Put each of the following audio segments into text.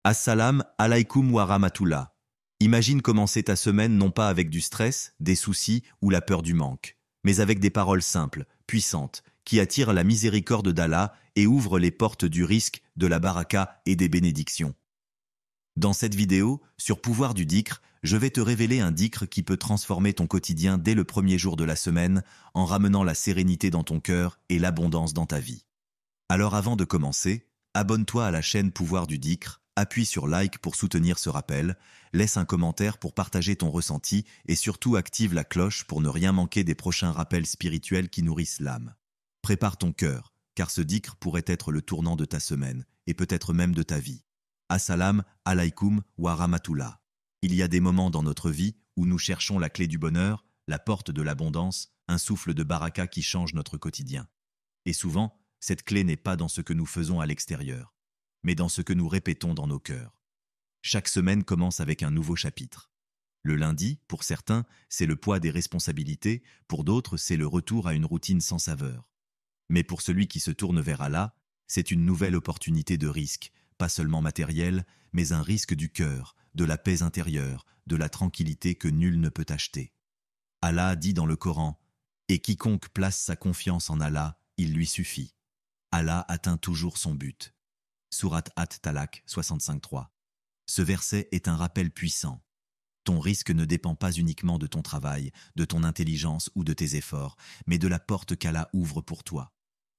Assalam alaikum wa rahmatullah. Imagine commencer ta semaine non pas avec du stress, des soucis ou la peur du manque, mais avec des paroles simples, puissantes, qui attirent la miséricorde d'Allah et ouvrent les portes du risque, de la baraka et des bénédictions. Dans cette vidéo, sur Pouvoir du Dhikr, je vais te révéler un dhikr qui peut transformer ton quotidien dès le premier jour de la semaine en ramenant la sérénité dans ton cœur et l'abondance dans ta vie. Alors avant de commencer, abonne-toi à la chaîne Pouvoir du Dhikr, appuie sur like pour soutenir ce rappel, laisse un commentaire pour partager ton ressenti et surtout active la cloche pour ne rien manquer des prochains rappels spirituels qui nourrissent l'âme. Prépare ton cœur, car ce dhikr pourrait être le tournant de ta semaine et peut-être même de ta vie. Assalam alaikum wa rahmatullah. Il y a des moments dans notre vie où nous cherchons la clé du bonheur, la porte de l'abondance, un souffle de baraka qui change notre quotidien. Et souvent, cette clé n'est pas dans ce que nous faisons à l'extérieur, mais dans ce que nous répétons dans nos cœurs. Chaque semaine commence avec un nouveau chapitre. Le lundi, pour certains, c'est le poids des responsabilités, pour d'autres, c'est le retour à une routine sans saveur. Mais pour celui qui se tourne vers Allah, c'est une nouvelle opportunité de risque, pas seulement matériel, mais un risque du cœur, de la paix intérieure, de la tranquillité que nul ne peut acheter. Allah dit dans le Coran « Et quiconque place sa confiance en Allah, il lui suffit. Allah atteint toujours son but. » Sourate At-Talaq 65.3. Ce verset est un rappel puissant. Ton risque ne dépend pas uniquement de ton travail, de ton intelligence ou de tes efforts, mais de la porte qu'Allah ouvre pour toi.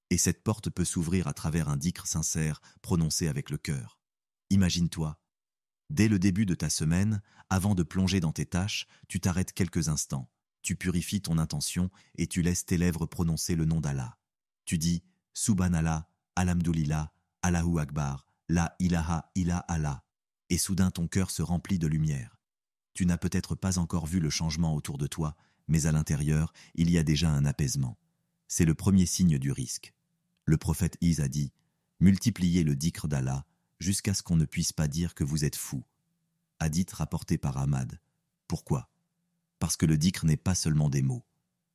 Et cette porte peut s'ouvrir à travers un dhikr sincère prononcé avec le cœur. Imagine-toi, dès le début de ta semaine, avant de plonger dans tes tâches, tu t'arrêtes quelques instants, tu purifies ton intention et tu laisses tes lèvres prononcer le nom d'Allah. Tu dis « Subhanallah, Alhamdulillah, Allahu Akbar, La ilaha illa Allah » et soudain ton cœur se remplit de lumière. Tu n'as peut-être pas encore vu le changement autour de toi, mais à l'intérieur, il y a déjà un apaisement. C'est le premier signe du risque. Le prophète Is a dit « Multipliez le dhikr d'Allah jusqu'à ce qu'on ne puisse pas dire que vous êtes fou. » Hadith rapporté par Ahmad. Pourquoi ? Parce que le dhikr n'est pas seulement des mots.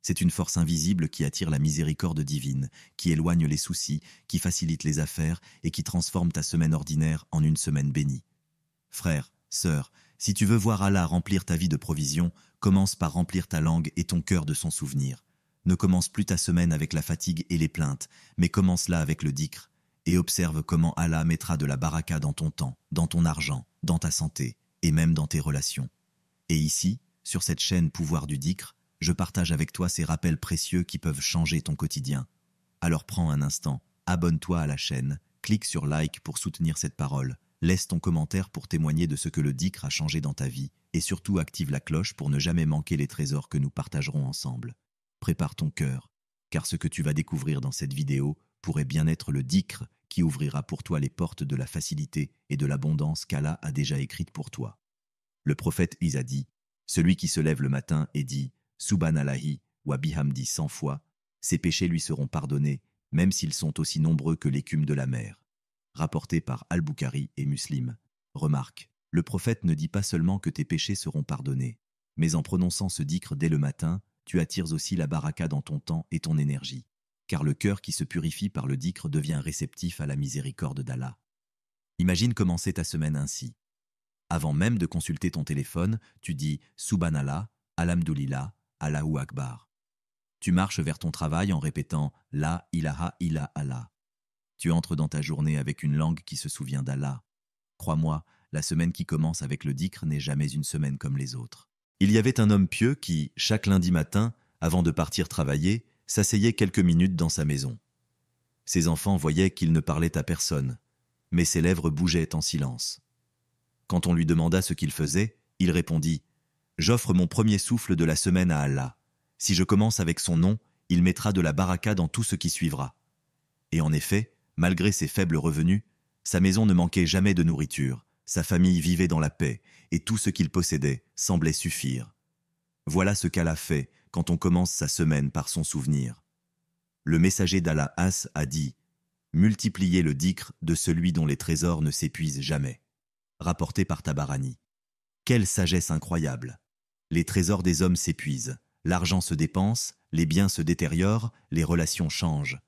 C'est une force invisible qui attire la miséricorde divine, qui éloigne les soucis, qui facilite les affaires et qui transforme ta semaine ordinaire en une semaine bénie. Frère, sœur, si tu veux voir Allah remplir ta vie de provisions, commence par remplir ta langue et ton cœur de son souvenir. Ne commence plus ta semaine avec la fatigue et les plaintes, mais commence-la avec le dhikr, et observe comment Allah mettra de la baraka dans ton temps, dans ton argent, dans ta santé, et même dans tes relations. Et ici, sur cette chaîne Pouvoir du Dhikr, je partage avec toi ces rappels précieux qui peuvent changer ton quotidien. Alors prends un instant, abonne-toi à la chaîne, clique sur like pour soutenir cette parole, laisse ton commentaire pour témoigner de ce que le dhikr a changé dans ta vie, et surtout active la cloche pour ne jamais manquer les trésors que nous partagerons ensemble. Prépare ton cœur, car ce que tu vas découvrir dans cette vidéo pourrait bien être le dhikr qui ouvrira pour toi les portes de la facilité et de l'abondance qu'Allah a déjà écrites pour toi. Le prophète Is a dit « Celui qui se lève le matin et dit « Subhanallahi wa bihamdi 100 fois, ses péchés lui seront pardonnés, même s'ils sont aussi nombreux que l'écume de la mer. » Rapporté par Al-Bukhari et Muslim. Remarque, le prophète ne dit pas seulement que tes péchés seront pardonnés, mais en prononçant ce dhikr dès le matin, tu attires aussi la baraka dans ton temps et ton énergie, car le cœur qui se purifie par le dhikr devient réceptif à la miséricorde d'Allah. Imagine commencer ta semaine ainsi. Avant même de consulter ton téléphone, tu dis « Subhanallah, Alhamdulillah, Allahu Akbar ». Tu marches vers ton travail en répétant « La ilaha illa Allah ». Tu entres dans ta journée avec une langue qui se souvient d'Allah. Crois-moi, la semaine qui commence avec le dhikr n'est jamais une semaine comme les autres. Il y avait un homme pieux qui, chaque lundi matin, avant de partir travailler, s'asseyait quelques minutes dans sa maison. Ses enfants voyaient qu'il ne parlait à personne, mais ses lèvres bougeaient en silence. Quand on lui demanda ce qu'il faisait, il répondit « J'offre mon premier souffle de la semaine à Allah. Si je commence avec son nom, il mettra de la baraka dans tout ce qui suivra. » Et en effet, malgré ses faibles revenus, sa maison ne manquait jamais de nourriture, sa famille vivait dans la paix, et tout ce qu'il possédait semblait suffire. Voilà ce qu'Allah fait quand on commence sa semaine par son souvenir. Le messager d'Allah a dit « Multipliez le dhikr de celui dont les trésors ne s'épuisent jamais » rapporté par Tabarani. Quelle sagesse incroyable! Les trésors des hommes s'épuisent, l'argent se dépense, les biens se détériorent, les relations changent.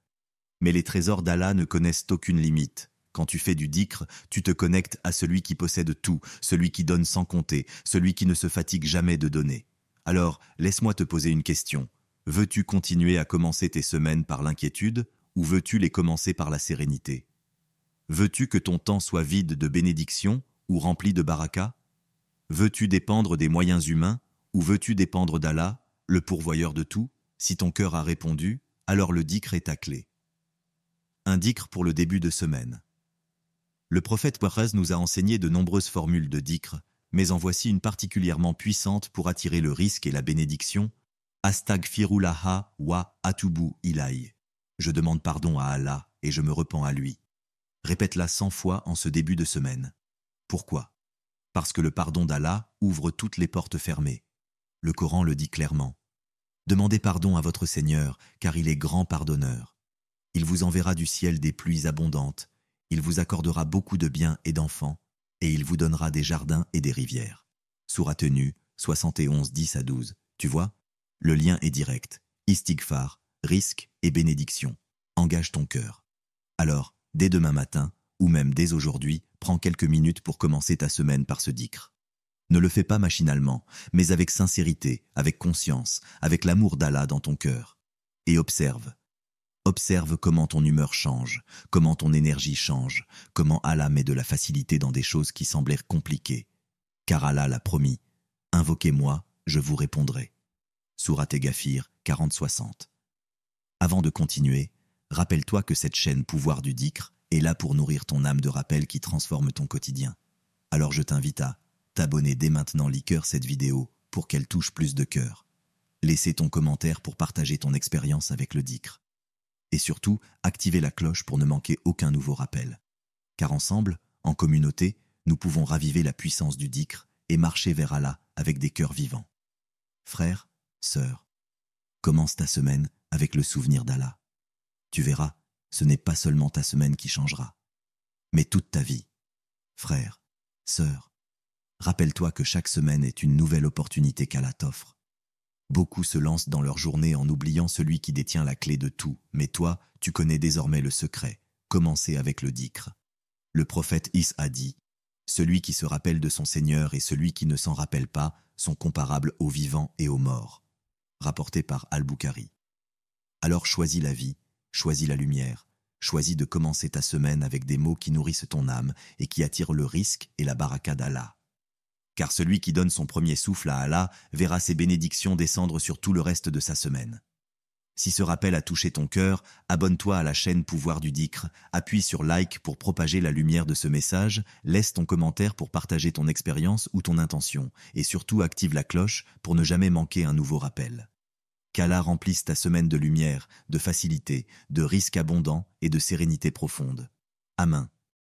Mais les trésors d'Allah ne connaissent aucune limite, Quand tu fais du dhikr, tu te connectes à celui qui possède tout, celui qui donne sans compter, celui qui ne se fatigue jamais de donner. Alors, laisse-moi te poser une question. Veux-tu continuer à commencer tes semaines par l'inquiétude ou veux-tu les commencer par la sérénité? Veux-tu que ton temps soit vide de bénédictions ou rempli de baraka? Veux-tu dépendre des moyens humains ou veux-tu dépendre d'Allah, le pourvoyeur de tout? Si ton cœur a répondu, alors le dhikr est ta clé. Un dhikr pour le début de semaine. Le prophète Muhammad nous a enseigné de nombreuses formules de dhikr, mais en voici une particulièrement puissante pour attirer le risque et la bénédiction. Astaghfirullaha wa atubu ilaï. Je demande pardon à Allah et je me repens à lui. Répète-la 100 fois en ce début de semaine. Pourquoi? Parce que le pardon d'Allah ouvre toutes les portes fermées. Le Coran le dit clairement. Demandez pardon à votre Seigneur, car il est grand pardonneur. Il vous enverra du ciel des pluies abondantes, il vous accordera beaucoup de biens et d'enfants, et il vous donnera des jardins et des rivières. Sourate Nuh, 71, 10 à 12. Tu vois? Le lien est direct. Istighfar, risque et bénédiction. Engage ton cœur. Alors, dès demain matin, ou même dès aujourd'hui, prends quelques minutes pour commencer ta semaine par ce dhikr. Ne le fais pas machinalement, mais avec sincérité, avec conscience, avec l'amour d'Allah dans ton cœur. Et observe. Observe comment ton humeur change, comment ton énergie change, comment Allah met de la facilité dans des choses qui semblaient compliquées. Car Allah l'a promis. Invoquez-moi, je vous répondrai. Sourate Ghafir 40-60. Avant de continuer, rappelle-toi que cette chaîne Pouvoir du Dhikr est là pour nourrir ton âme de rappels qui transforment ton quotidien. Alors je t'invite à t'abonner dès maintenant, liker cette vidéo pour qu'elle touche plus de cœurs. Laissez ton commentaire pour partager ton expérience avec le dhikr. Et surtout, activez la cloche pour ne manquer aucun nouveau rappel. Car ensemble, en communauté, nous pouvons raviver la puissance du dhikr et marcher vers Allah avec des cœurs vivants. Frères, sœurs, commence ta semaine avec le souvenir d'Allah. Tu verras, ce n'est pas seulement ta semaine qui changera, mais toute ta vie. Frères, sœurs, rappelle-toi que chaque semaine est une nouvelle opportunité qu'Allah t'offre. Beaucoup se lancent dans leur journée en oubliant celui qui détient la clé de tout, mais toi, tu connais désormais le secret. Commencez avec le dhikr. Le prophète Is a dit « Celui qui se rappelle de son Seigneur et celui qui ne s'en rappelle pas sont comparables aux vivants et aux morts. » Rapporté par Al-Bukhari. Alors choisis la vie, choisis la lumière, choisis de commencer ta semaine avec des mots qui nourrissent ton âme et qui attirent le risque et la baraka d'Allah. Car celui qui donne son premier souffle à Allah verra ses bénédictions descendre sur tout le reste de sa semaine. Si ce rappel a touché ton cœur, abonne-toi à la chaîne Pouvoir du Dhikr, appuie sur like pour propager la lumière de ce message, laisse ton commentaire pour partager ton expérience ou ton intention, et surtout active la cloche pour ne jamais manquer un nouveau rappel. Qu'Allah remplisse ta semaine de lumière, de facilité, de risques abondants et de sérénité profonde. Amen.